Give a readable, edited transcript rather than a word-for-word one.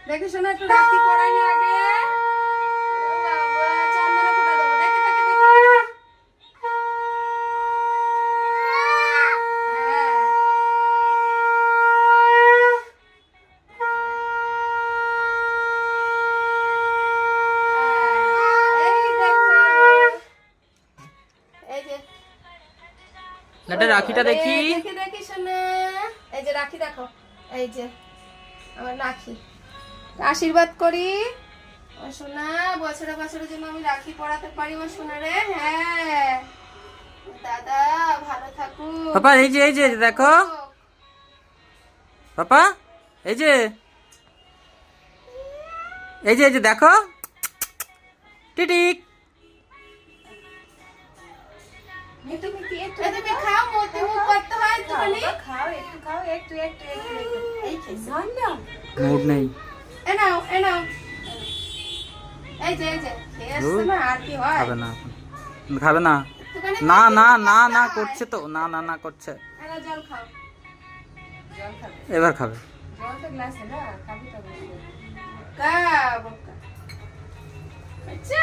দেখি শোনা একটু রাখি পরাইনি আগে। চন্দনে ফোঁটা দেবো। দেখি দেখি দেখি। এটা রাখিটা দেখি। দেখি দেখি শোনা। এই যে রাখি দেখো, এই যে আমার রাখি। আশীর্বাদ করি ও সোনা, বছরে বছরে যেন আমি রাখি পরাতে পারি ও সোনা রে। হ্যাঁ দাদা ভালো থাকুক। পাপা এই যে দেখো পাপা, এই যে দেখো টিটিক। তুমি খাও, মোতে মুখ করতে হয় একটুখানি। মুড নেই। এ নাও এ নাও। এই যে খেয়ে আসছে না, আর কি হয়? খাবে না এখন, খাবে না। একটুখানি না না মোতে না মুখ না করতে হয়। করছে তো, না না না করছে। এ নাও, জল খাও। জল খাবে? এবার খাবে। জল তো গ্লাসে না, খাবি তো। কা বকা। আচ্ছা